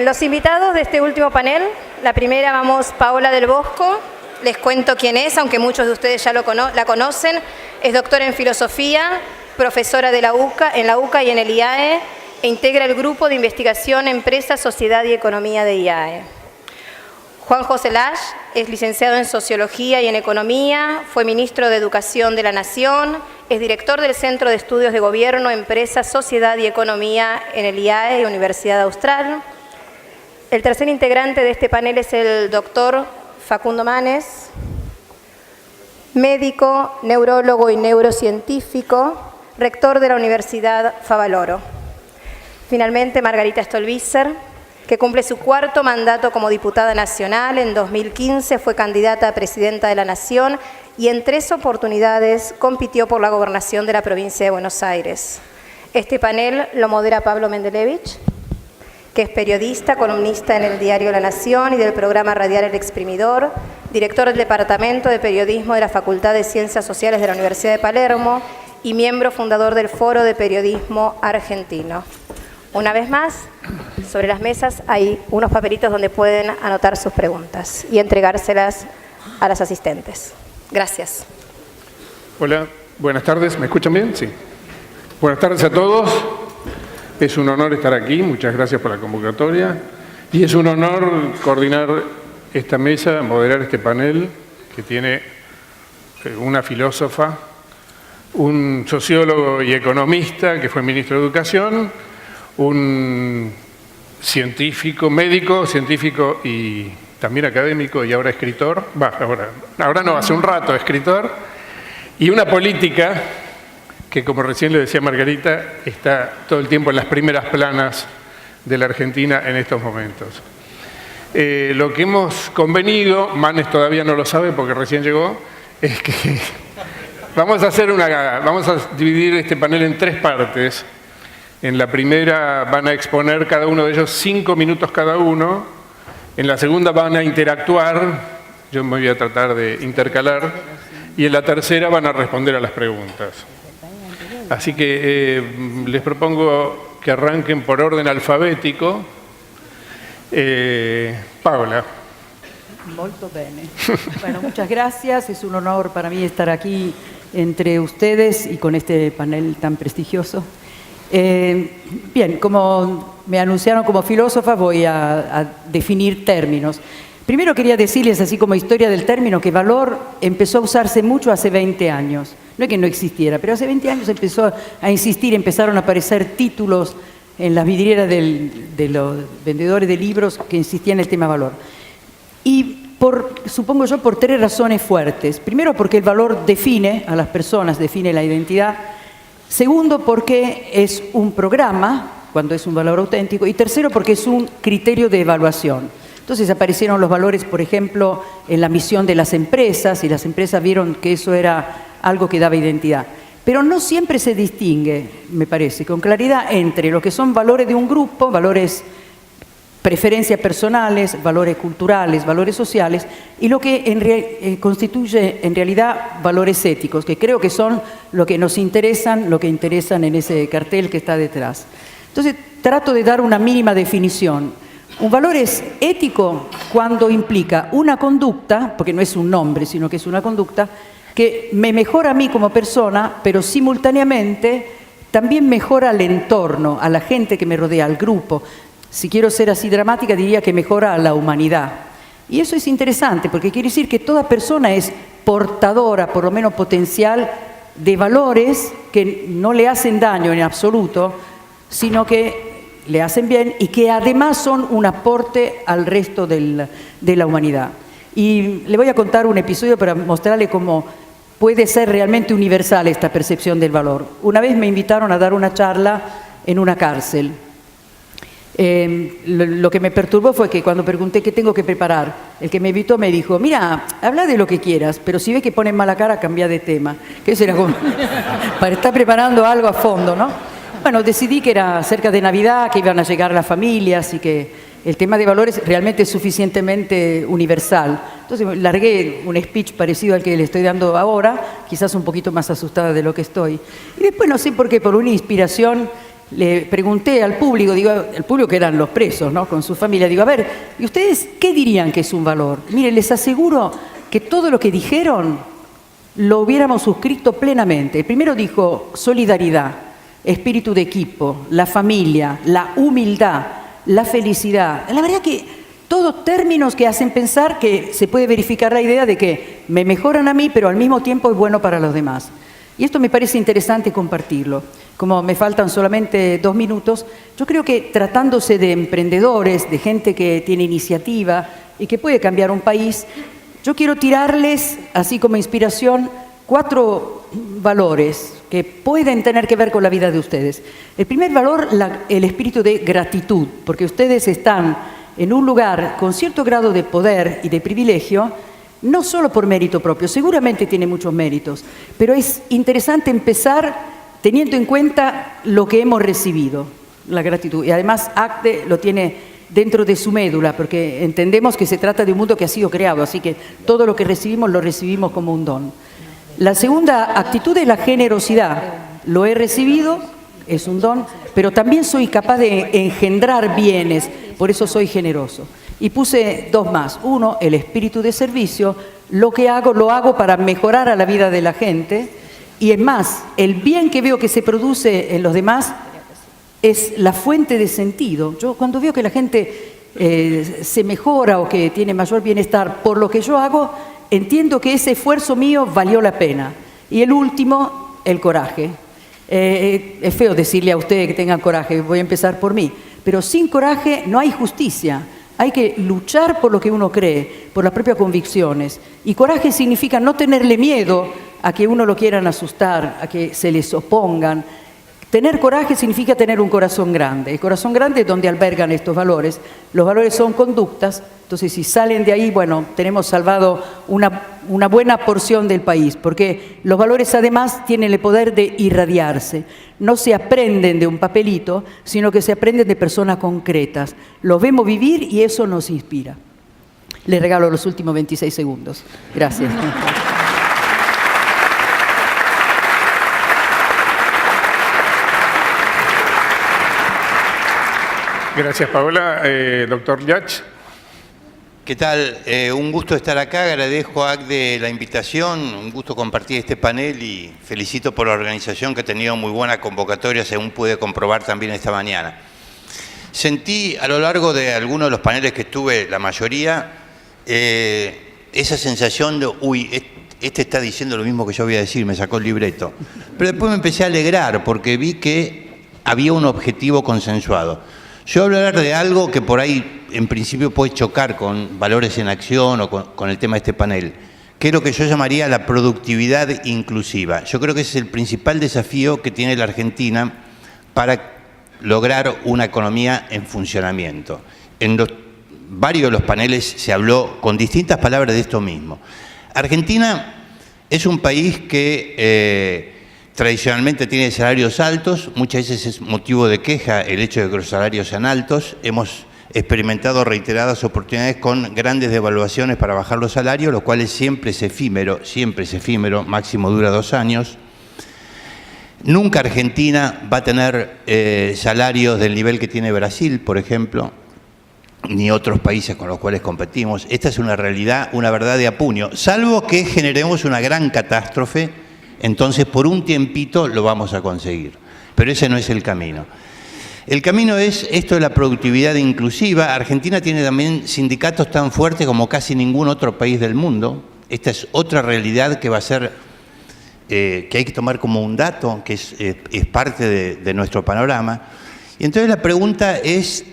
Bien, los invitados de este último panel, la primera vamos Paola del Bosco, les cuento quién es, aunque muchos de ustedes ya la conocen, es doctora en filosofía, profesora de la UCA, en la UCA y en el IAE, e integra el grupo de investigación Empresa, Sociedad y Economía de IAE. Juan José Lach es licenciado en Sociología y en Economía, fue ministro de Educación de la Nación, es director del Centro de Estudios de Gobierno, Empresa, Sociedad y Economía en el IAE, Universidad Austral. El tercer integrante de este panel es el doctor Facundo Manes, médico, neurólogo y neurocientífico, rector de la Universidad Favaloro. Finalmente, Margarita Stolbizer, que cumple su cuarto mandato como diputada nacional. En 2015 fue candidata a presidenta de la Nación y en 3 oportunidades compitió por la gobernación de la provincia de Buenos Aires. Este panel lo modera Pablo Mendelevich, que es periodista, columnista en el diario La Nación y del programa radial El Exprimidor, director del Departamento de Periodismo de la Facultad de Ciencias Sociales de la Universidad de Palermo y miembro fundador del Foro de Periodismo Argentino. Una vez más, sobre las mesas hay unos papelitos donde pueden anotar sus preguntas y entregárselas a las asistentes. Gracias. Hola, buenas tardes. ¿Me escuchan bien? Sí. Buenas tardes a todos. Es un honor estar aquí. Muchas gracias por la convocatoria. Y es un honor coordinar esta mesa, moderar este panel que tiene una filósofa, un sociólogo y economista que fue ministro de Educación, un científico, médico, científico y también académico y ahora escritor, ahora no, hace un rato escritor, y una política que, como recién le decía Margarita, está todo el tiempo en las primeras planas de la Argentina en estos momentos. Lo que hemos convenido, Manes todavía no lo sabe porque recién llegó, es que vamos a dividir este panel en 3 partes. En la primera van a exponer cada uno de ellos 5 minutos cada uno. En la segunda van a interactuar, yo me voy a tratar de intercalar, y en la tercera van a responder a las preguntas. Así que les propongo que arranquen por orden alfabético. Paola. Molto bene. Bueno, muchas gracias. Es un honor para mí estar aquí entre ustedes y con este panel tan prestigioso. Bien, como me anunciaron como filósofa, voy a definir términos. Primero quería decirles, así como historia del término, que valor empezó a usarse mucho hace 20 años. No es que no existiera, pero hace 20 años empezó a insistir, empezaron a aparecer títulos en las vidrieras de los vendedores de libros que insistían en el tema valor. Y supongo yo, por 3 razones fuertes. Primero, porque el valor define a las personas, define la identidad. Segundo, porque es un programa, cuando es un valor auténtico. Y tercero, porque es un criterio de evaluación. Entonces aparecieron los valores, por ejemplo, en la misión de las empresas, y las empresas vieron que eso era algo que daba identidad. Pero no siempre se distingue, me parece, con claridad entre lo que son valores de un grupo, valores, preferencias personales, valores culturales, valores sociales, y lo que constituye en realidad valores éticos, que creo que son lo que nos interesan, lo que interesan en ese cartel que está detrás. Entonces, trato de dar una mínima definición. Un valor es ético cuando implica una conducta, porque no es un nombre, sino que es una conducta, que me mejora a mí como persona, pero simultáneamente también mejora al entorno, a la gente que me rodea, al grupo. Si quiero ser así dramática, diría que mejora a la humanidad. Y eso es interesante, porque quiere decir que toda persona es portadora, por lo menos potencial, de valores que no le hacen daño en absoluto, sino que le hacen bien y que además son un aporte al resto de la humanidad. Y le voy a contar un episodio para mostrarle cómo puede ser realmente universal esta percepción del valor. Una vez me invitaron a dar una charla en una cárcel. Lo que me perturbó fue que cuando pregunté qué tengo que preparar, el que me invitó me dijo, mira, habla de lo que quieras, pero si ves que ponen mala cara, cambia de tema. Que eso era como para estar preparando algo a fondo, ¿no? Bueno, decidí que era cerca de Navidad, que iban a llegar las familias y que el tema de valores realmente es suficientemente universal. Entonces largué un speech parecido al que le estoy dando ahora, quizás un poquito más asustada de lo que estoy. Y después no sé por qué, por una inspiración, le pregunté al público, digo, el público que eran los presos, ¿no?, con su familia, digo, a ver, ¿y ustedes qué dirían que es un valor? Miren, les aseguro que todo lo que dijeron lo hubiéramos suscrito plenamente. El primero dijo solidaridad, espíritu de equipo, la familia, la humildad, la felicidad. La verdad que todos términos que hacen pensar que se puede verificar la idea de que me mejoran a mí, pero al mismo tiempo es bueno para los demás. Y esto me parece interesante compartirlo. Como me faltan solamente 2 minutos, yo creo que tratándose de emprendedores, de gente que tiene iniciativa y que puede cambiar un país, yo quiero tirarles, así como inspiración, 4 valores que pueden tener que ver con la vida de ustedes. El primer valor, el espíritu de gratitud, porque ustedes están en un lugar con cierto grado de poder y de privilegio, no solo por mérito propio, seguramente tiene muchos méritos, pero es interesante empezar teniendo en cuenta lo que hemos recibido, la gratitud. Y además ACDE lo tiene dentro de su médula, porque entendemos que se trata de un mundo que ha sido creado, así que todo lo que recibimos lo recibimos como un don. La segunda actitud es la generosidad. Lo he recibido, es un don, pero también soy capaz de engendrar bienes, por eso soy generoso. Y puse 2 más. 1, el espíritu de servicio. Lo que hago, lo hago para mejorar a la vida de la gente. Y es más, el bien que veo que se produce en los demás es la fuente de sentido. Yo cuando veo que la gente se mejora o que tiene mayor bienestar por lo que yo hago, entiendo que ese esfuerzo mío valió la pena. Y el último, el coraje. Es feo decirle a ustedes que tengan coraje, voy a empezar por mí. Pero sin coraje no hay justicia. Hay que luchar por lo que uno cree, por las propias convicciones. Y coraje significa no tenerle miedo a que uno lo quieran asustar, a que se les opongan. Tener coraje significa tener un corazón grande. El corazón grande es donde albergan estos valores. Los valores son conductas, entonces si salen de ahí, bueno, tenemos salvado una buena porción del país, porque los valores además tienen el poder de irradiarse. No se aprenden de un papelito, sino que se aprenden de personas concretas. Los vemos vivir y eso nos inspira. Les regalo los últimos 26 segundos. Gracias. Gracias, Paola. Doctor Llach. ¿Qué tal? Un gusto estar acá, agradezco a ACDE la invitación, un gusto compartir este panel y felicito por la organización que ha tenido muy buena convocatoria, según pude comprobar también esta mañana. Sentí a lo largo de algunos de los paneles que estuve, la mayoría, esa sensación de, uy, este está diciendo lo mismo que yo voy a decir, me sacó el libreto. Pero después me empecé a alegrar porque vi que había un objetivo consensuado. Yo voy a hablar de algo que por ahí en principio puede chocar con valores en acción o con el tema de este panel, que es lo que yo llamaría la productividad inclusiva. Yo creo que ese es el principal desafío que tiene la Argentina para lograr una economía en funcionamiento. En varios de los paneles se habló con distintas palabras de esto mismo. Argentina es un país que tradicionalmente tiene salarios altos, muchas veces es motivo de queja el hecho de que los salarios sean altos. Hemos experimentado reiteradas oportunidades con grandes devaluaciones para bajar los salarios, lo cual siempre es efímero, máximo dura 2 años. Nunca Argentina va a tener salarios del nivel que tiene Brasil, por ejemplo, ni otros países con los cuales competimos. Esta es una realidad, una verdad de apuño, salvo que generemos una gran catástrofe. Entonces, por un tiempito lo vamos a conseguir. Pero ese no es el camino. El camino es esto de la productividad inclusiva. Argentina tiene también sindicatos tan fuertes como casi ningún otro país del mundo. Esta es otra realidad que va a ser, que hay que tomar como un dato, que es parte de nuestro panorama. Y entonces la pregunta es,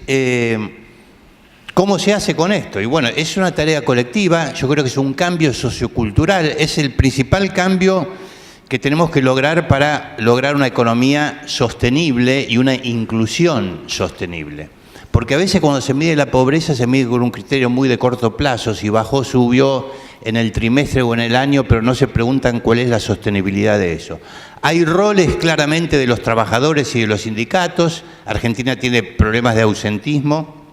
¿cómo se hace con esto? Y bueno, es una tarea colectiva. Yo creo que es un cambio sociocultural. Es el principal cambio que tenemos que lograr para lograr una economía sostenible y una inclusión sostenible. Porque a veces cuando se mide la pobreza se mide con un criterio muy de corto plazo, si bajó, subió en el trimestre o en el año, pero no se preguntan cuál es la sostenibilidad de eso. Hay roles claramente de los trabajadores y de los sindicatos. Argentina tiene problemas de ausentismo,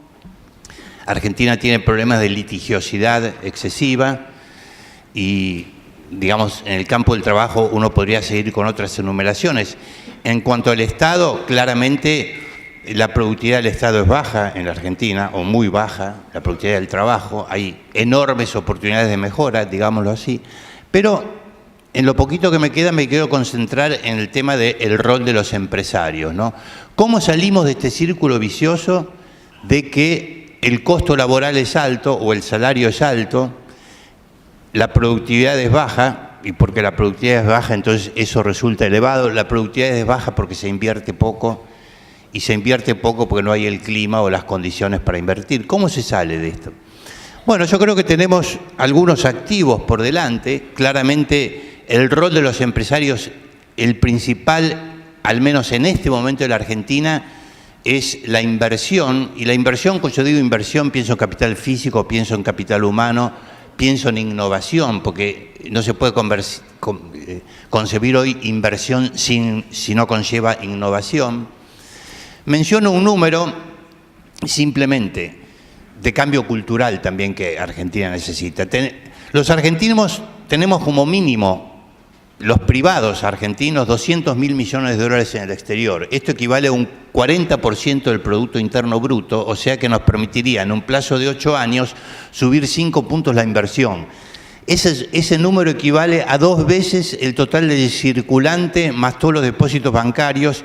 Argentina tiene problemas de litigiosidad excesiva y digamos, en el campo del trabajo uno podría seguir con otras enumeraciones. En cuanto al Estado, claramente la productividad del Estado es baja en la Argentina, o muy baja, la productividad del trabajo. Hay enormes oportunidades de mejora, digámoslo así. Pero en lo poquito que me queda, me quiero concentrar en el tema del rol de los empresarios, ¿no? ¿Cómo salimos de este círculo vicioso de que el costo laboral es alto o el salario es alto, la productividad es baja, y porque la productividad es baja, entonces eso resulta elevado, la productividad es baja porque se invierte poco, y se invierte poco porque no hay el clima o las condiciones para invertir? ¿Cómo se sale de esto? Bueno, yo creo que tenemos algunos activos por delante. Claramente el rol de los empresarios, el principal, al menos en este momento de la Argentina, es la inversión. Y la inversión, cuando yo digo inversión, pienso en capital físico, pienso en capital humano, pienso en innovación, porque no se puede concebir hoy inversión si no conlleva innovación. Menciono un número simplemente de cambio cultural también que Argentina necesita. Los argentinos tenemos como mínimo, los privados argentinos, 200.000 millones de dólares en el exterior. Esto equivale a un 40% del Producto Interno Bruto, o sea que nos permitiría en un plazo de 8 años subir 5 puntos la inversión. Ese número equivale a 2 veces el total de circulante más todos los depósitos bancarios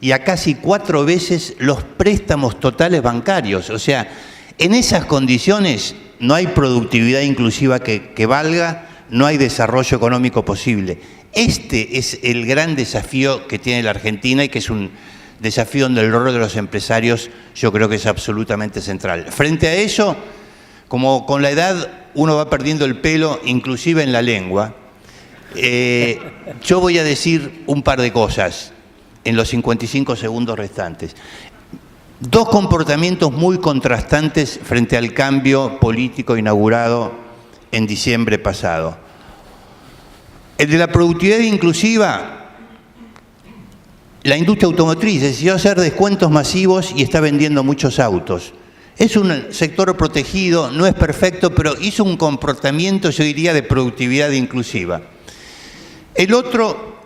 y a casi 4 veces los préstamos totales bancarios. O sea, en esas condiciones no hay productividad inclusiva que valga, no hay desarrollo económico posible. Este es el gran desafío que tiene la Argentina y que es un desafío donde el rol de los empresarios yo creo que es absolutamente central. Frente a eso, como con la edad uno va perdiendo el pelo, inclusive en la lengua, yo voy a decir un par de cosas en los 55 segundos restantes. 2 comportamientos muy contrastantes frente al cambio político inaugurado en diciembre pasado. El de la productividad inclusiva, la industria automotriz decidió hacer descuentos masivos y está vendiendo muchos autos. Es un sector protegido, no es perfecto, pero hizo un comportamiento, yo diría, de productividad inclusiva. El otro,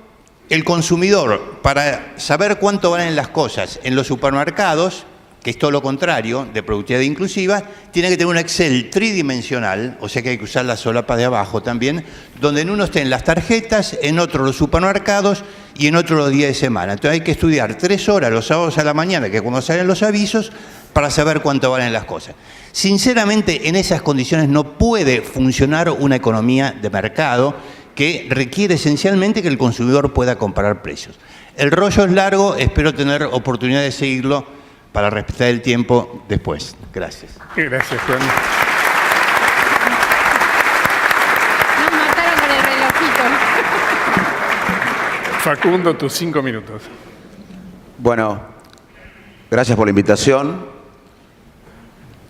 el consumidor, para saber cuánto valen las cosas en los supermercados, que es todo lo contrario de productividad inclusiva, tiene que tener un Excel tridimensional, o sea que hay que usar las solapas de abajo también, donde en uno estén las tarjetas, en otro los supermercados y en otro los días de semana. Entonces hay que estudiar 3 horas los sábados a la mañana, que es cuando salen los avisos, para saber cuánto valen las cosas. Sinceramente, en esas condiciones no puede funcionar una economía de mercado que requiere esencialmente que el consumidor pueda comparar precios. El rollo es largo, espero tener oportunidad de seguirlo para respetar el tiempo después. Gracias. Gracias, Juan. Nos mataron con el relojito. Facundo, tus 5 minutos. Bueno, gracias por la invitación.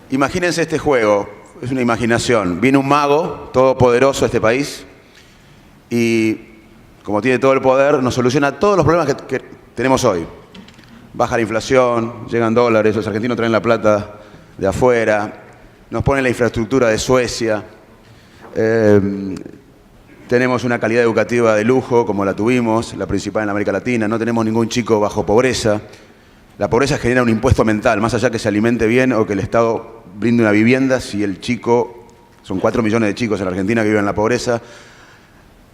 Imagínense este juego, es una imaginación. Viene un mago todopoderoso a este país y, como tiene todo el poder, nos soluciona todos los problemas que tenemos hoy. Baja la inflación, llegan dólares, los argentinos traen la plata de afuera, nos ponen la infraestructura de Suecia, tenemos una calidad educativa de lujo como la tuvimos, la principal en América Latina, no tenemos ningún chico bajo pobreza. La pobreza genera un impuesto mental, más allá que se alimente bien o que el Estado brinde una vivienda, si el chico, son 4 millones de chicos en la Argentina que viven en la pobreza,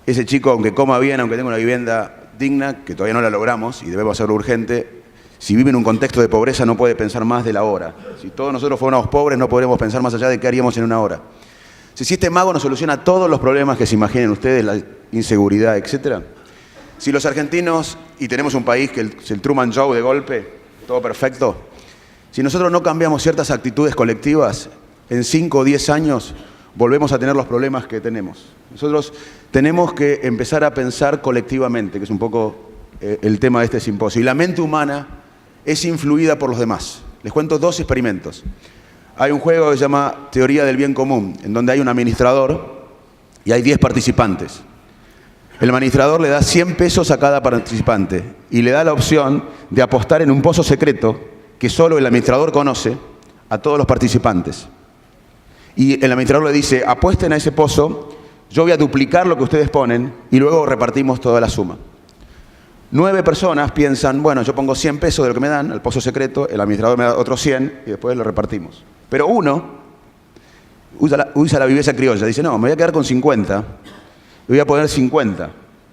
ese chico, aunque coma bien, aunque tenga una vivienda digna, que todavía no la logramos y debemos hacerlo urgente, si vive en un contexto de pobreza no puede pensar más de la hora. Si todos nosotros fuéramos pobres no podremos pensar más allá de qué haríamos en una hora. Si este mago nos soluciona todos los problemas que se imaginen ustedes, la inseguridad, etc. Si los argentinos, y tenemos un país que es el Truman Show de golpe, todo perfecto, si nosotros no cambiamos ciertas actitudes colectivas, en 5 o 10 años volvemos a tener los problemas que tenemos. Nosotros tenemos que empezar a pensar colectivamente, que es un poco el tema de este simposio. Y la mente humana es influida por los demás. Les cuento 2 experimentos. Hay un juego que se llama Teoría del Bien Común, en donde hay un administrador y hay 10 participantes. El administrador le da 100 pesos a cada participante y le da la opción de apostar en un pozo secreto que solo el administrador conoce a todos los participantes. Y el administrador le dice, apuesten a ese pozo, yo voy a duplicar lo que ustedes ponen y luego repartimos toda la suma. 9 personas piensan, bueno, yo pongo 100 pesos de lo que me dan al pozo secreto, el administrador me da otros 100 y después lo repartimos. Pero uno usa la viveza criolla, dice, no, me voy a quedar con 50, y voy a poner 50.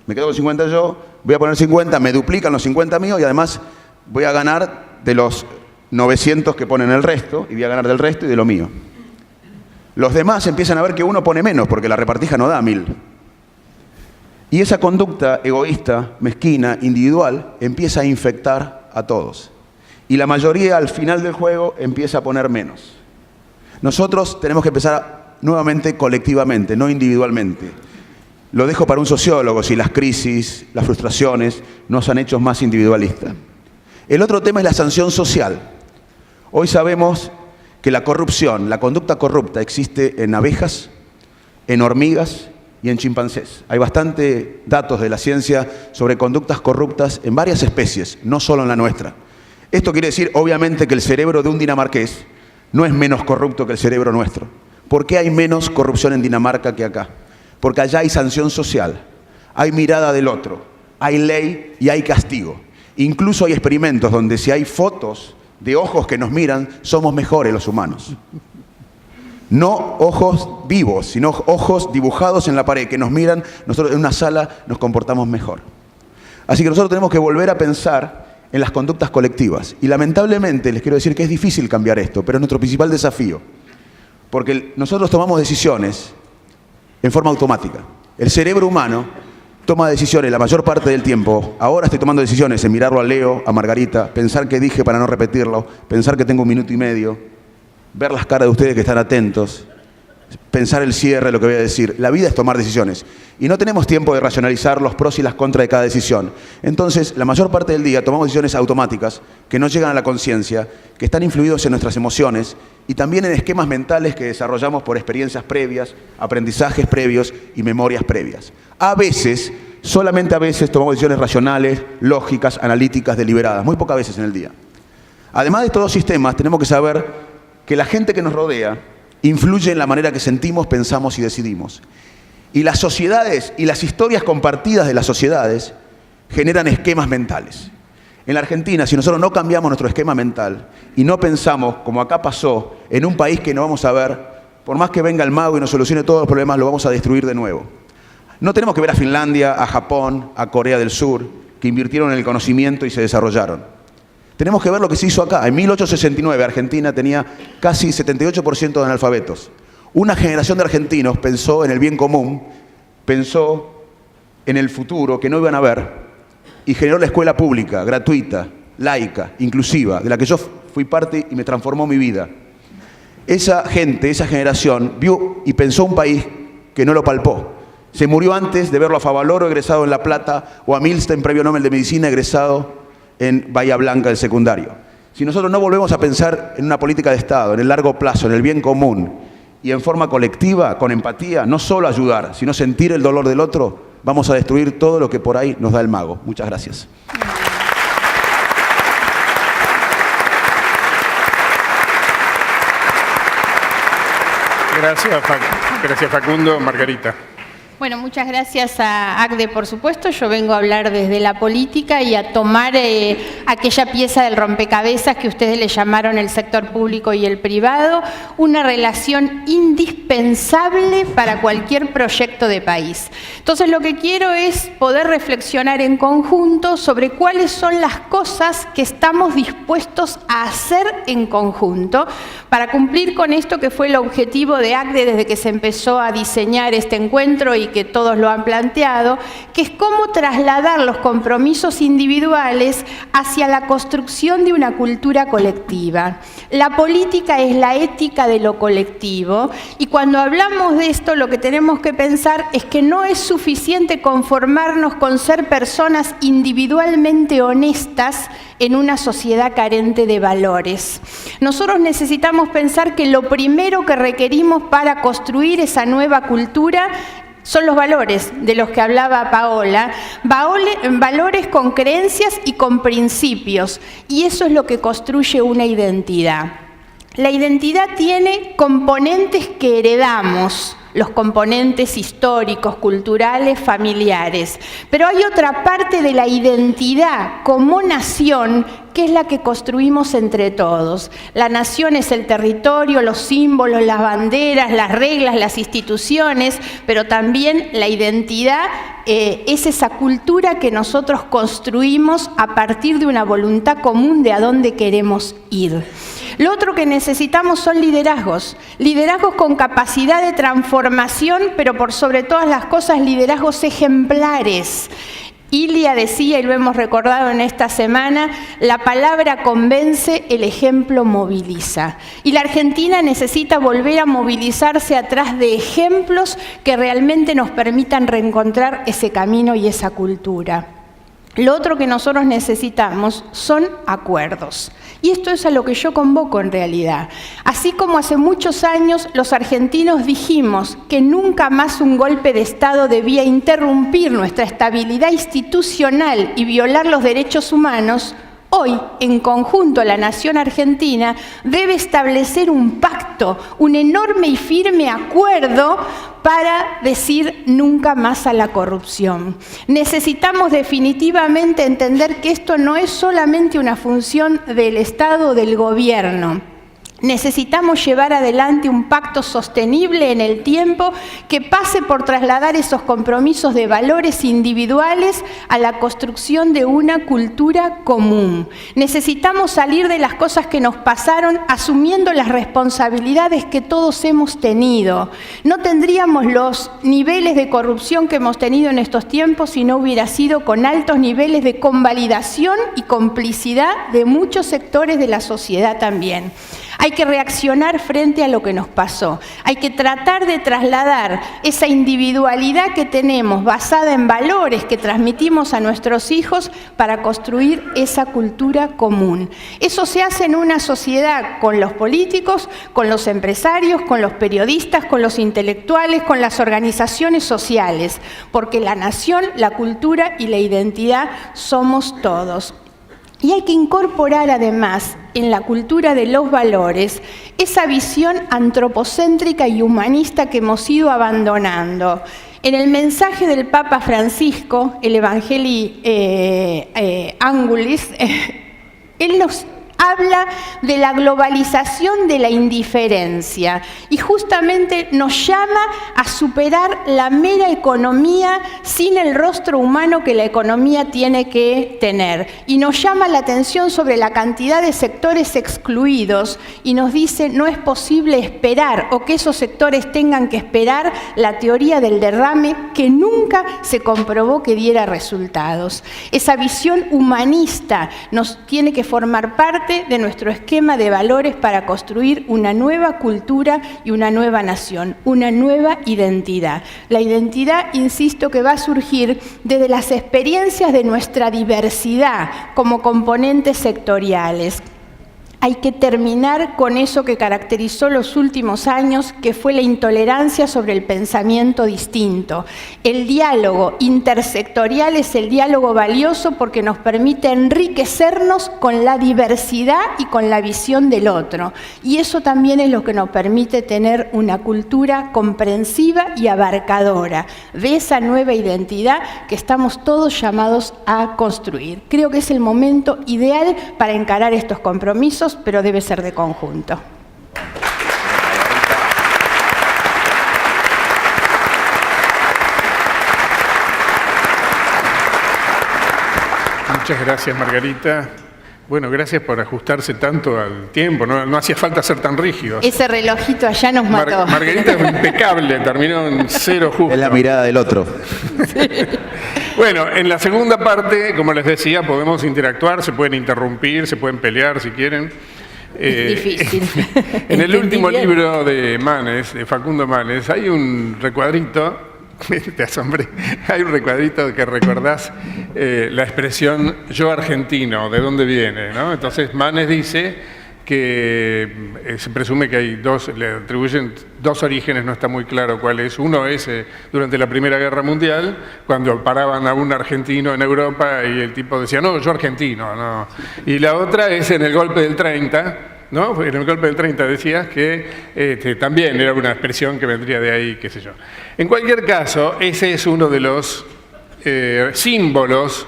Me quedo con 50 yo, voy a poner 50, me duplican los 50 míos y además voy a ganar de los 900 que ponen el resto y voy a ganar del resto y de lo mío. Los demás empiezan a ver que uno pone menos porque la repartija no da 1000. Y esa conducta egoísta, mezquina, individual, empieza a infectar a todos. Y la mayoría al final del juego empieza a poner menos. Nosotros tenemos que empezar nuevamente colectivamente, no individualmente. Lo dejo para un sociólogo si las crisis, las frustraciones nos han hecho más individualistas. El otro tema es la sanción social. Hoy sabemos que la corrupción, la conducta corrupta existe en abejas, en hormigas y en chimpancés. Hay bastante datos de la ciencia sobre conductas corruptas en varias especies, no solo en la nuestra. Esto quiere decir, obviamente, que el cerebro de un dinamarqués no es menos corrupto que el cerebro nuestro. ¿Por qué hay menos corrupción en Dinamarca que acá? Porque allá hay sanción social, hay mirada del otro, hay ley y hay castigo. Incluso hay experimentos donde si hay fotos de ojos que nos miran, somos mejores los humanos. No ojos vivos, sino ojos dibujados en la pared que nos miran, nosotros en una sala nos comportamos mejor. Así que nosotros tenemos que volver a pensar en las conductas colectivas. Y lamentablemente les quiero decir que es difícil cambiar esto, pero es nuestro principal desafío. Porque nosotros tomamos decisiones en forma automática. El cerebro humano toma decisiones la mayor parte del tiempo. Ahora estoy tomando decisiones en mirarlo a Leo, a Margarita, pensar qué dije para no repetirlo, pensar que tengo 1 minuto y medio, ver las caras de ustedes que están atentos, pensar el cierre, lo que voy a decir. La vida es tomar decisiones. Y no tenemos tiempo de racionalizar los pros y las contras de cada decisión. Entonces, la mayor parte del día tomamos decisiones automáticas que no llegan a la conciencia, que están influidos en nuestras emociones y también en esquemas mentales que desarrollamos por experiencias previas, aprendizajes previos y memorias previas. A veces, solamente a veces, tomamos decisiones racionales, lógicas, analíticas, deliberadas, muy pocas veces en el día. Además de estos dos sistemas, tenemos que saber que la gente que nos rodea influye en la manera que sentimos, pensamos y decidimos. Y las sociedades y las historias compartidas de las sociedades generan esquemas mentales. En la Argentina, si nosotros no cambiamos nuestro esquema mental y no pensamos, como acá pasó, en un país que no vamos a ver, por más que venga el mago y nos solucione todos los problemas, lo vamos a destruir de nuevo. No tenemos que ver a Finlandia, a Japón, a Corea del Sur, que invirtieron en el conocimiento y se desarrollaron. Tenemos que ver lo que se hizo acá. En 1869 Argentina tenía casi 78% de analfabetos. Una generación de argentinos pensó en el bien común, pensó en el futuro que no iban a ver y generó la escuela pública, gratuita, laica, inclusiva, de la que yo fui parte y me transformó mi vida. Esa gente, esa generación, vio y pensó un país que no lo palpó. Se murió antes de verlo a Favaloro egresado en La Plata o a Milstein, premio Nobel de Medicina, egresado en Bahía Blanca del secundario. Si nosotros no volvemos a pensar en una política de Estado, en el largo plazo, en el bien común y en forma colectiva, con empatía, no solo ayudar, sino sentir el dolor del otro, vamos a destruir todo lo que por ahí nos da el mago. Muchas gracias. Gracias Facundo. Margarita. Bueno, muchas gracias a ACDE, por supuesto. Yo vengo a hablar desde la política y a tomar aquella pieza del rompecabezas que ustedes le llamaron el sector público y el privado, una relación indispensable para cualquier proyecto de país. Entonces, lo que quiero es poder reflexionar en conjunto sobre cuáles son las cosas que estamos dispuestos a hacer en conjunto para cumplir con esto que fue el objetivo de ACDE desde que se empezó a diseñar este encuentro y que todos lo han planteado, que es cómo trasladar los compromisos individuales hacia la construcción de una cultura colectiva. La política es la ética de lo colectivo y cuando hablamos de esto lo que tenemos que pensar es que no es suficiente conformarnos con ser personas individualmente honestas en una sociedad carente de valores. Nosotros necesitamos pensar que lo primero que requerimos para construir esa nueva cultura son los valores de los que hablaba Paola, valores con creencias y con principios, y eso es lo que construye una identidad. La identidad tiene componentes que heredamos, los componentes históricos, culturales, familiares. Pero hay otra parte de la identidad como nación que es la que construimos entre todos. La nación es el territorio, los símbolos, las banderas, las reglas, las instituciones, pero también la identidad es esa cultura que nosotros construimos a partir de una voluntad común de a dónde queremos ir. Lo otro que necesitamos son liderazgos con capacidad de transformación, pero por sobre todas las cosas liderazgos ejemplares. Ilia decía, y lo hemos recordado en esta semana, la palabra convence, el ejemplo moviliza. Y la Argentina necesita volver a movilizarse atrás de ejemplos que realmente nos permitan reencontrar ese camino y esa cultura. Lo otro que nosotros necesitamos son acuerdos. Y esto es a lo que yo convoco en realidad. Así como hace muchos años los argentinos dijimos que nunca más un golpe de Estado debía interrumpir nuestra estabilidad institucional y violar los derechos humanos, hoy, en conjunto, la nación argentina debe establecer un pacto, un enorme y firme acuerdo para decir nunca más a la corrupción. Necesitamos definitivamente entender que esto no es solamente una función del Estado o del gobierno. Necesitamos llevar adelante un pacto sostenible en el tiempo que pase por trasladar esos compromisos de valores individuales a la construcción de una cultura común. Necesitamos salir de las cosas que nos pasaron asumiendo las responsabilidades que todos hemos tenido. No tendríamos los niveles de corrupción que hemos tenido en estos tiempos si no hubiera sido con altos niveles de convalidación y complicidad de muchos sectores de la sociedad también. Hay que reaccionar frente a lo que nos pasó. Hay que tratar de trasladar esa individualidad que tenemos basada en valores que transmitimos a nuestros hijos para construir esa cultura común. Eso se hace en una sociedad con los políticos, con los empresarios, con los periodistas, con los intelectuales, con las organizaciones sociales, porque la nación, la cultura y la identidad somos todos. Y hay que incorporar además en la cultura de los valores esa visión antropocéntrica y humanista que hemos ido abandonando. En el mensaje del Papa Francisco, el Evangelii Angelis, él nos habla de la globalización de la indiferencia y justamente nos llama a superar la mera economía sin el rostro humano que la economía tiene que tener. Y nos llama la atención sobre la cantidad de sectores excluidos y nos dice no es posible esperar o que esos sectores tengan que esperar la teoría del derrame que nunca se comprobó que diera resultados. Esa visión humanista nos tiene que formar parte de nuestro esquema de valores para construir una nueva cultura y una nueva nación, una nueva identidad. La identidad, insisto, que va a surgir desde las experiencias de nuestra diversidad como componentes sectoriales. Hay que terminar con eso que caracterizó los últimos años, que fue la intolerancia sobre el pensamiento distinto. El diálogo intersectorial es el diálogo valioso porque nos permite enriquecernos con la diversidad y con la visión del otro. Y eso también es lo que nos permite tener una cultura comprensiva y abarcadora de esa nueva identidad que estamos todos llamados a construir. Creo que es el momento ideal para encarar estos compromisos, pero debe ser de conjunto. Muchas gracias, Margarita. Bueno, gracias por ajustarse tanto al tiempo, no hacía falta ser tan rígidos. Ese relojito allá nos mató. Margarita es impecable, terminó en 0 justo. Es la mirada del otro. Sí. Bueno, en la segunda parte, como les decía, podemos interactuar, se pueden interrumpir, se pueden pelear si quieren. Es difícil. En el último libro de Manes, de Facundo Manes, hay un recuadrito, te asombré, hay un recuadrito que recordás la expresión yo argentino, de dónde viene, ¿no? Entonces Manes dice que se presume que hay le atribuyen dos orígenes, no está muy claro cuál es. Uno es durante la Primera Guerra Mundial, cuando paraban a un argentino en Europa y el tipo decía, no, yo argentino, no. Y la otra es en el golpe del 30, ¿no? En el golpe del 30 decías que también era una expresión que vendría de ahí, qué sé yo. En cualquier caso, ese es uno de los símbolos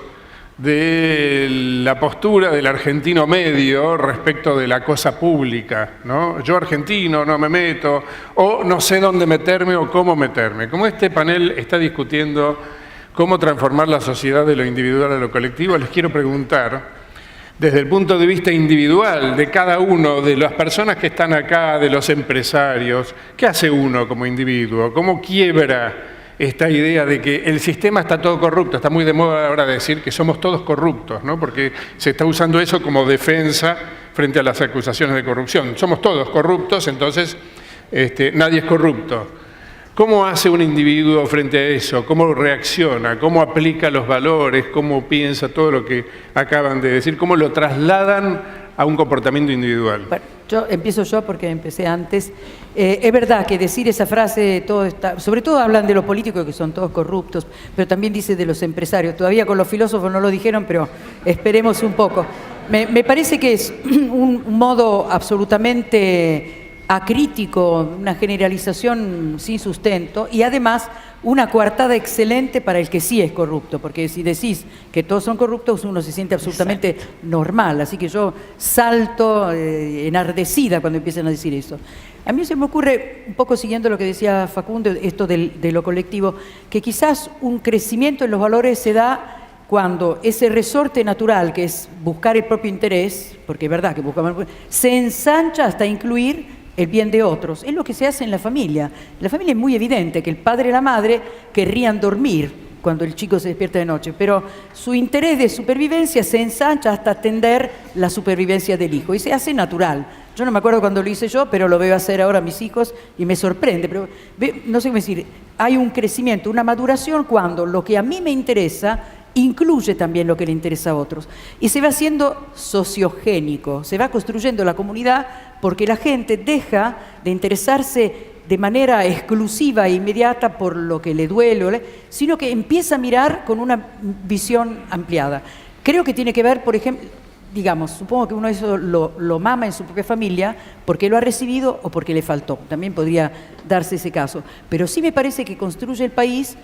de la postura del argentino medio respecto de la cosa pública, ¿no? Yo argentino no me meto, o no sé dónde meterme o cómo meterme. Como este panel está discutiendo cómo transformar la sociedad de lo individual a lo colectivo, les quiero preguntar, desde el punto de vista individual de cada uno, de las personas que están acá, de los empresarios, ¿qué hace uno como individuo? ¿Cómo quiebra esta idea de que el sistema está todo corrupto? Está muy de moda ahora decir que somos todos corruptos, ¿no? Porque se está usando eso como defensa frente a las acusaciones de corrupción. Somos todos corruptos, entonces nadie es corrupto. ¿Cómo hace un individuo frente a eso? ¿Cómo reacciona? ¿Cómo aplica los valores? ¿Cómo piensa todo lo que acaban de decir? ¿Cómo lo trasladan a un comportamiento individual? Bueno, empiezo yo porque empecé antes. Es verdad que decir esa frase, todo está, sobre todo hablan de los políticos que son todos corruptos, pero también dice de los empresarios. Todavía con los filósofos no lo dijeron, pero esperemos un poco. Me parece que es un modo absolutamente acrítico, una generalización sin sustento y además una coartada excelente para el que sí es corrupto, porque si decís que todos son corruptos uno se siente absolutamente normal, así que yo salto enardecida cuando empiezan a decir eso. A mí se me ocurre, un poco siguiendo lo que decía Facundo, esto de lo colectivo, que quizás un crecimiento en los valores se da cuando ese resorte natural, que es buscar el propio interés, porque es verdad que buscamos, se ensancha hasta incluir el bien de otros. Es lo que se hace en la familia. En la familia es muy evidente que el padre y la madre querrían dormir cuando el chico se despierta de noche, pero su interés de supervivencia se ensancha hasta atender la supervivencia del hijo y se hace natural. Yo no me acuerdo cuando lo hice yo, pero lo veo hacer ahora a mis hijos y me sorprende. Pero no sé cómo decir, hay un crecimiento, una maduración cuando lo que a mí me interesa incluye también lo que le interesa a otros. Y se va haciendo sociogénico, se va construyendo la comunidad porque la gente deja de interesarse de manera exclusiva e inmediata por lo que le duele, sino que empieza a mirar con una visión ampliada. Creo que tiene que ver, por ejemplo, digamos, supongo que uno eso lo mama en su propia familia porque lo ha recibido o porque le faltó. También podría darse ese caso. Pero sí me parece que construye el país.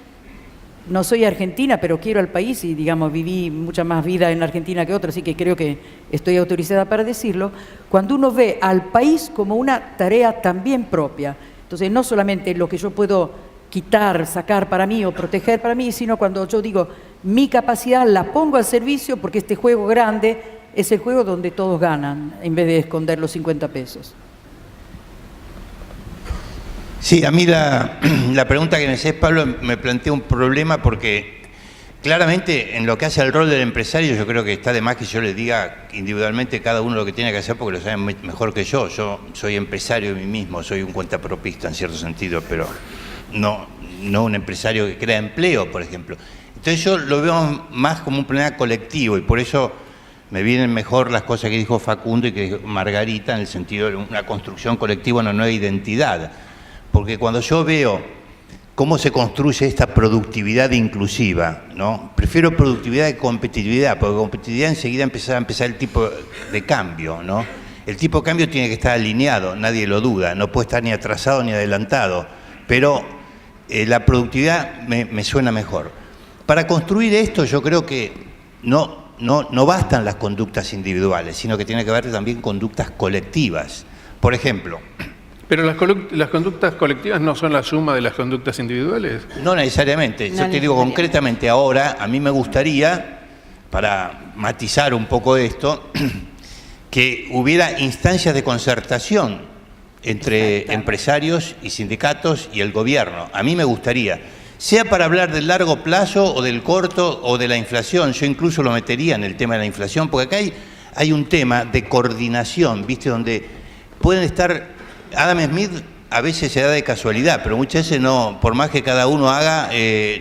No soy argentina, pero quiero al país y, digamos, viví mucha más vida en Argentina que otra, así que creo que estoy autorizada para decirlo. Cuando uno ve al país como una tarea también propia, entonces no solamente lo que yo puedo quitar, sacar para mí o proteger para mí, sino cuando yo digo mi capacidad la pongo al servicio porque este juego grande es el juego donde todos ganan, en vez de esconder los 50 pesos. Sí, a mí la pregunta que me haces, Pablo, me plantea un problema porque claramente en lo que hace al rol del empresario yo creo que está de más que yo le diga individualmente cada uno lo que tiene que hacer porque lo saben mejor que yo. Yo soy empresario de mí mismo, soy un cuentapropista en cierto sentido, pero no un empresario que crea empleo, por ejemplo. Entonces yo lo veo más como un problema colectivo y por eso me vienen mejor las cosas que dijo Facundo y que dijo Margarita en el sentido de una construcción colectiva, una nueva identidad. Porque cuando yo veo cómo se construye esta productividad inclusiva, ¿no? Prefiero productividad de competitividad, porque competitividad enseguida empezar el tipo de cambio, ¿no? El tipo de cambio tiene que estar alineado, nadie lo duda, no puede estar ni atrasado ni adelantado, pero la productividad me suena mejor. Para construir esto yo creo que no bastan las conductas individuales, sino que tiene que haber también conductas colectivas. Por ejemplo, ¿pero las conductas colectivas no son la suma de las conductas individuales? No necesariamente. Yo te digo concretamente ahora, a mí me gustaría, para matizar un poco esto, que hubiera instancias de concertación entre empresarios y sindicatos y el gobierno. A mí me gustaría, sea para hablar del largo plazo o del corto o de la inflación. Yo incluso lo metería en el tema de la inflación, porque acá hay un tema de coordinación, ¿viste? Donde pueden estar... Adam Smith a veces se da de casualidad, pero muchas veces no, por más que cada uno haga,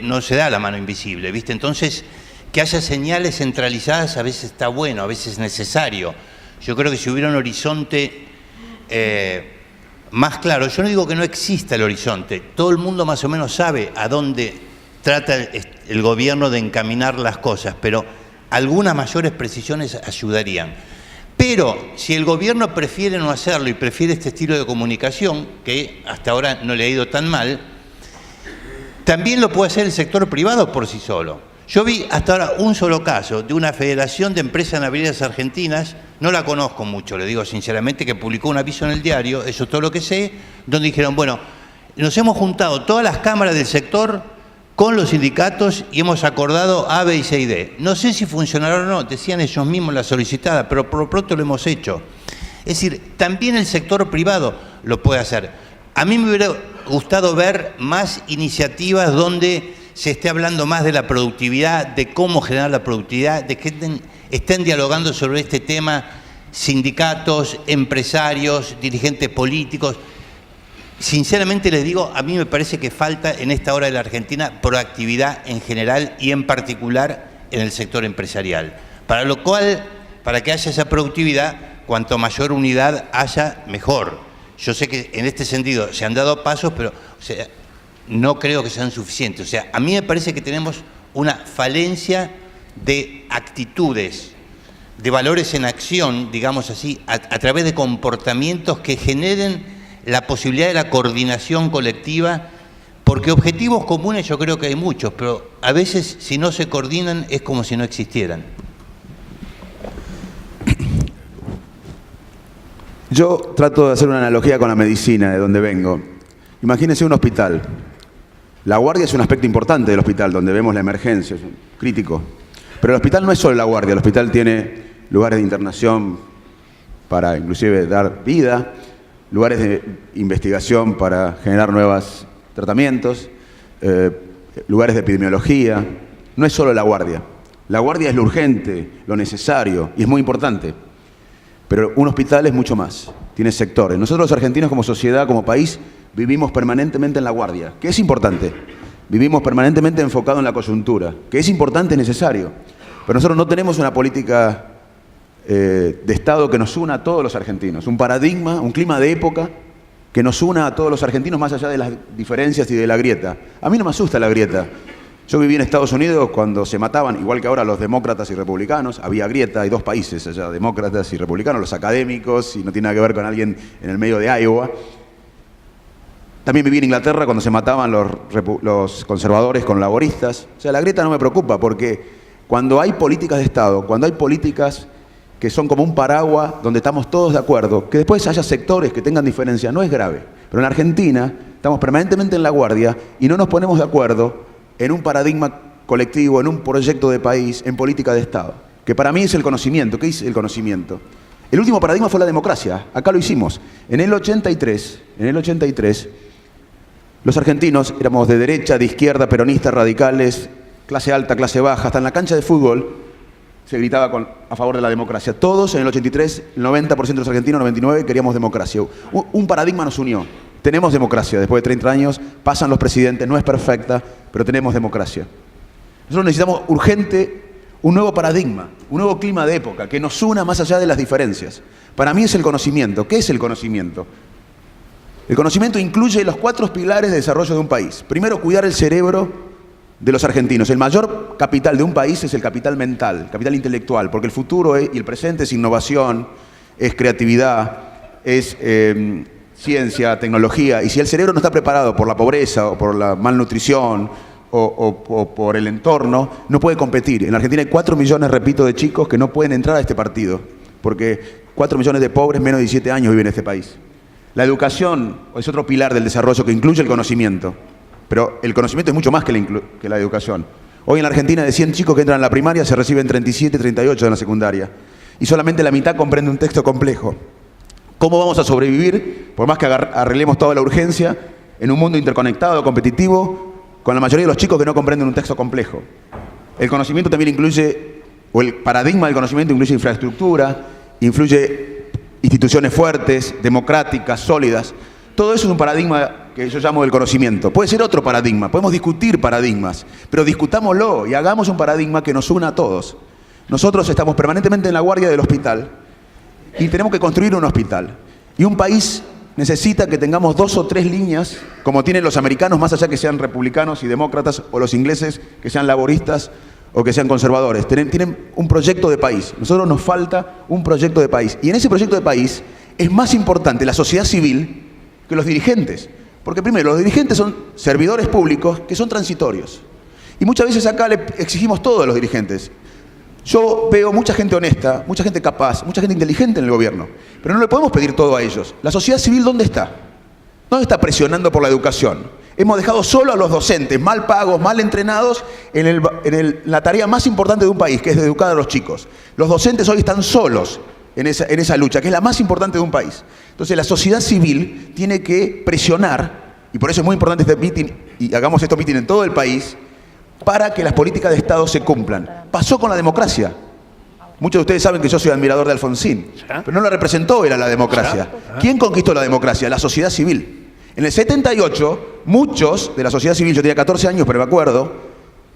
no se da la mano invisible, ¿viste? Entonces, que haya señales centralizadas a veces está bueno, a veces es necesario. Yo creo que si hubiera un horizonte más claro, yo no digo que no exista el horizonte, todo el mundo más o menos sabe a dónde trata el gobierno de encaminar las cosas, pero algunas mayores precisiones ayudarían. Pero si el gobierno prefiere no hacerlo y prefiere este estilo de comunicación, que hasta ahora no le ha ido tan mal, también lo puede hacer el sector privado por sí solo. Yo vi hasta ahora un solo caso de una federación de empresas navieras argentinas, no la conozco mucho, le digo sinceramente, que publicó un aviso en el diario, eso es todo lo que sé, donde dijeron, bueno, nos hemos juntado todas las cámaras del sector con los sindicatos y hemos acordado A, B y C y D. No sé si funcionará o no, decían ellos mismos la solicitada, pero por lo pronto lo hemos hecho. Es decir, también el sector privado lo puede hacer. A mí me hubiera gustado ver más iniciativas donde se esté hablando más de la productividad, de cómo generar la productividad, de que estén dialogando sobre este tema sindicatos, empresarios, dirigentes políticos. Sinceramente les digo, a mí me parece que falta en esta hora de la Argentina proactividad en general y en particular en el sector empresarial. Para lo cual, para que haya esa productividad, cuanto mayor unidad haya, mejor. Yo sé que en este sentido se han dado pasos, pero no creo que sean suficientes. O sea, a mí me parece que tenemos una falencia de actitudes, de valores en acción, digamos así, a través de comportamientos que generen la posibilidad de la coordinación colectiva, porque objetivos comunes yo creo que hay muchos, pero a veces si no se coordinan es como si no existieran. Yo trato de hacer una analogía con la medicina, de donde vengo. Imagínense un hospital. La guardia es un aspecto importante del hospital, donde vemos la emergencia, es crítico. Pero el hospital no es solo la guardia, el hospital tiene lugares de internación para inclusive dar vida, lugares de investigación para generar nuevos tratamientos, lugares de epidemiología. No es solo la guardia. La guardia es lo urgente, lo necesario, y es muy importante. Pero un hospital es mucho más, tiene sectores. Nosotros los argentinos como sociedad, como país, vivimos permanentemente en la guardia, que es importante. Vivimos permanentemente enfocados en la coyuntura, que es importante, es necesario. Pero nosotros no tenemos una política de Estado que nos una a todos los argentinos, un paradigma, un clima de época que nos una a todos los argentinos más allá de las diferencias y de la grieta. A mí no me asusta la grieta. Yo viví en Estados Unidos cuando se mataban, igual que ahora, los demócratas y republicanos. Había grieta, hay dos países allá, demócratas y republicanos, los académicos, y no tiene nada que ver con alguien en el medio de Iowa. También viví en Inglaterra cuando se mataban los conservadores con laboristas. O sea, la grieta no me preocupa, porque cuando hay políticas de Estado, cuando hay políticas que son como un paraguas donde estamos todos de acuerdo, que después haya sectores que tengan diferencia, no es grave. Pero en Argentina estamos permanentemente en la guardia y no nos ponemos de acuerdo en un paradigma colectivo, en un proyecto de país, en política de Estado, que para mí es el conocimiento. ¿Qué es el conocimiento? El último paradigma fue la democracia, acá lo hicimos. En el 83, los argentinos éramos de derecha, de izquierda, peronistas, radicales, clase alta, clase baja, hasta en la cancha de fútbol se gritaba a favor de la democracia. Todos en el 83, el 90% de los argentinos, 99%, queríamos democracia. Un paradigma nos unió. Tenemos democracia, después de 30 años, pasan los presidentes, no es perfecta, pero tenemos democracia. Nosotros necesitamos urgente un nuevo paradigma, un nuevo clima de época, que nos una más allá de las diferencias. Para mí es el conocimiento. ¿Qué es el conocimiento? El conocimiento incluye los 4 pilares de desarrollo de un país. Primero, cuidar el cerebro de los argentinos. El mayor capital de un país es el capital mental, el capital intelectual, porque el futuro y el presente es innovación, es creatividad, es ciencia, tecnología, y si el cerebro no está preparado por la pobreza o por la malnutrición o por el entorno, no puede competir. En Argentina hay 4 millones, repito, de chicos que no pueden entrar a este partido, porque 4 millones de pobres menos de 17 años viven en este país. La educación es otro pilar del desarrollo que incluye el conocimiento, pero el conocimiento es mucho más que la educación. Hoy en la Argentina, de 100 chicos que entran a la primaria, se reciben 37, 38 en la secundaria, y solamente la mitad comprende un texto complejo. ¿Cómo vamos a sobrevivir, por más que arreglemos toda la urgencia, en un mundo interconectado, competitivo, con la mayoría de los chicos que no comprenden un texto complejo? El conocimiento también incluye, o el paradigma del conocimiento incluye infraestructura, influye instituciones fuertes, democráticas, sólidas. Todo eso es un paradigma que yo llamo del conocimiento. Puede ser otro paradigma, podemos discutir paradigmas, pero discutámoslo y hagamos un paradigma que nos una a todos. Nosotros estamos permanentemente en la guardia del hospital, y tenemos que construir un hospital. Y un país necesita que tengamos 2 o 3 líneas, como tienen los americanos, más allá que sean republicanos y demócratas, o los ingleses que sean laboristas o que sean conservadores, tienen un proyecto de país. A nosotros nos falta un proyecto de país. Y en ese proyecto de país es más importante la sociedad civil que los dirigentes. Porque primero, los dirigentes son servidores públicos que son transitorios. Y muchas veces acá le exigimos todo a los dirigentes. Yo veo mucha gente honesta, mucha gente capaz, mucha gente inteligente en el gobierno, pero no le podemos pedir todo a ellos. ¿La sociedad civil dónde está? ¿Dónde está presionando por la educación? Hemos dejado solo a los docentes, mal pagos, mal entrenados, en la tarea más importante de un país, que es de educar a los chicos. Los docentes hoy están solos en esa lucha, que es la más importante de un país. Entonces la sociedad civil tiene que presionar, y por eso es muy importante este meeting, y hagamos estos meetings en todo el país, para que las políticas de Estado se cumplan. Pasó con la democracia. Muchos de ustedes saben que yo soy admirador de Alfonsín, pero no la representó él a la democracia. ¿Quién conquistó la democracia? La sociedad civil. En el 78, muchos de la sociedad civil, yo tenía 14 años, pero me acuerdo,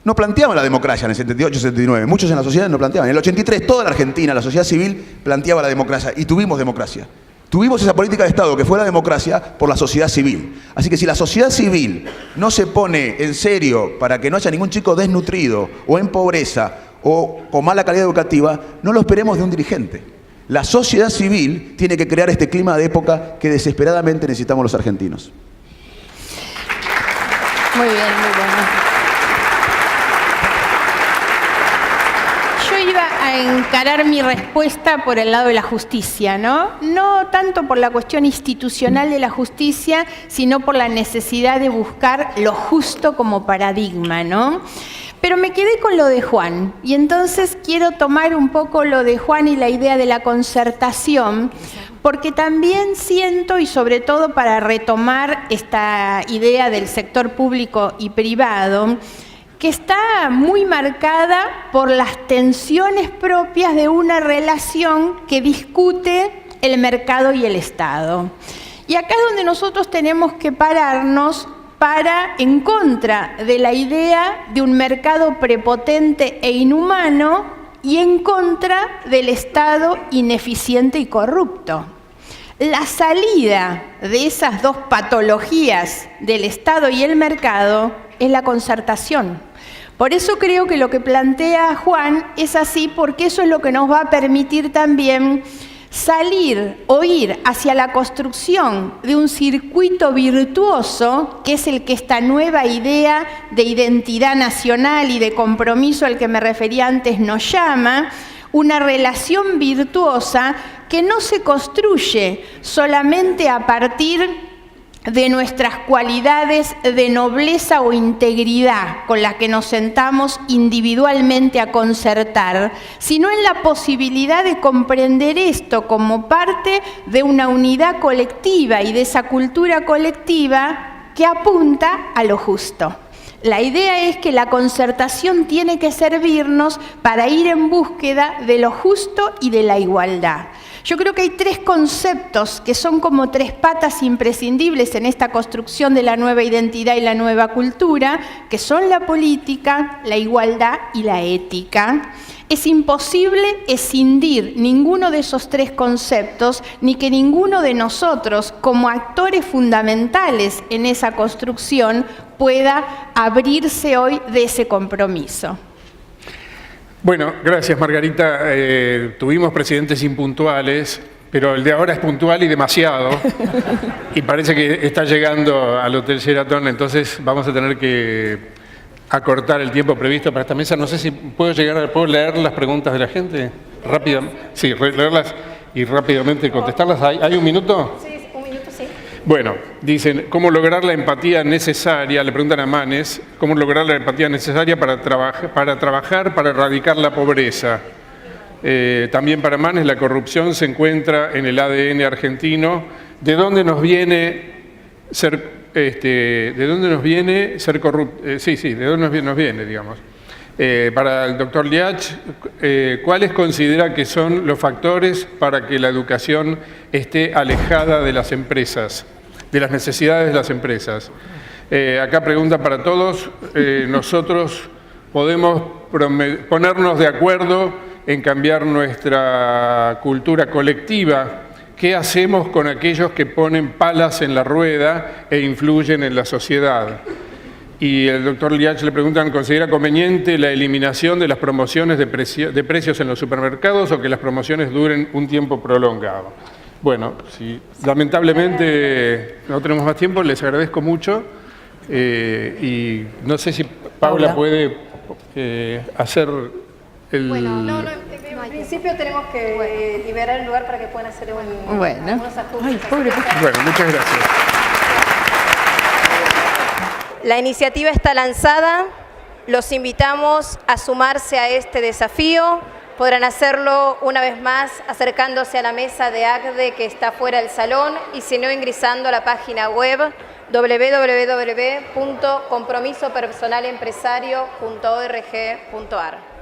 no planteaban la democracia en el 78, 79. Muchos en la sociedad no planteaban. En el 83, toda la Argentina, la sociedad civil, planteaba la democracia y tuvimos democracia. Tuvimos esa política de Estado que fue la democracia por la sociedad civil. Así que si la sociedad civil no se pone en serio para que no haya ningún chico desnutrido o en pobreza o con mala calidad educativa, no lo esperemos de un dirigente. La sociedad civil tiene que crear este clima de época que desesperadamente necesitamos los argentinos. Muy bien, muy bueno. Yo iba a encarar mi respuesta por el lado de la justicia, ¿no? No tanto por la cuestión institucional de la justicia, sino por la necesidad de buscar lo justo como paradigma, ¿no? Pero me quedé con lo de Juan, y entonces quiero tomar un poco lo de Juan y la idea de la concertación, porque también siento, y sobre todo para retomar esta idea del sector público y privado, que está muy marcada por las tensiones propias de una relación que discute el mercado y el Estado. Y acá es donde nosotros tenemos que pararnos en contra de la idea de un mercado prepotente e inhumano y en contra del Estado ineficiente y corrupto. La salida de esas dos patologías del Estado y el mercado es la concertación. Por eso creo que lo que plantea Juan es así, porque eso es lo que nos va a permitir también salir o ir hacia la construcción de un circuito virtuoso, que es el que esta nueva idea de identidad nacional y de compromiso al que me refería antes nos llama, una relación virtuosa que no se construye solamente a partir de nuestras cualidades de nobleza o integridad con las que nos sentamos individualmente a concertar, sino en la posibilidad de comprender esto como parte de una unidad colectiva y de esa cultura colectiva que apunta a lo justo. La idea es que la concertación tiene que servirnos para ir en búsqueda de lo justo y de la igualdad. Yo creo que hay tres conceptos que son como tres patas imprescindibles en esta construcción de la nueva identidad y la nueva cultura, que son la política, la igualdad y la ética. Es imposible escindir ninguno de esos tres conceptos, ni que ninguno de nosotros, como actores fundamentales en esa construcción, pueda abrirse hoy de ese compromiso. Bueno, gracias Margarita. Tuvimos presidentes impuntuales, pero el de ahora es puntual y demasiado. Y parece que está llegando al Hotel Sheraton, entonces vamos a tener que acortar el tiempo previsto para esta mesa. No sé si puedo leer las preguntas de la gente. Rápidamente. Sí, leerlas y rápidamente contestarlas. ¿Hay un minuto? Sí, un minuto, sí. Bueno, dicen, ¿cómo lograr la empatía necesaria? Le preguntan a Manes, ¿cómo lograr la empatía necesaria para trabajar para erradicar la pobreza? También para Manes, la corrupción se encuentra en el ADN argentino. ¿De dónde nos viene ser corrupto? ¿De dónde nos viene, digamos? Para el doctor Liach, ¿cuáles considera que son los factores para que la educación esté alejada de las empresas, de las necesidades de las empresas? Acá pregunta para todos, nosotros podemos ponernos de acuerdo en cambiar nuestra cultura colectiva. ¿Qué hacemos con aquellos que ponen palas en la rueda e influyen en la sociedad? Y el doctor Liach le preguntan, ¿considera conveniente la eliminación de las promociones de precios en los supermercados o que las promociones duren un tiempo prolongado? Bueno, si lamentablemente no tenemos más tiempo, les agradezco mucho. Y no sé si Paula puede hacer el... Bueno, en principio tenemos que liberar el lugar para que puedan hacer algunos ajustes. Ay, pobre. Bueno, muchas gracias. La iniciativa está lanzada. Los invitamos a sumarse a este desafío. Podrán hacerlo una vez más acercándose a la mesa de ACDE que está fuera del salón y si no ingresando a la página web www.compromisopersonalempresario.org.ar.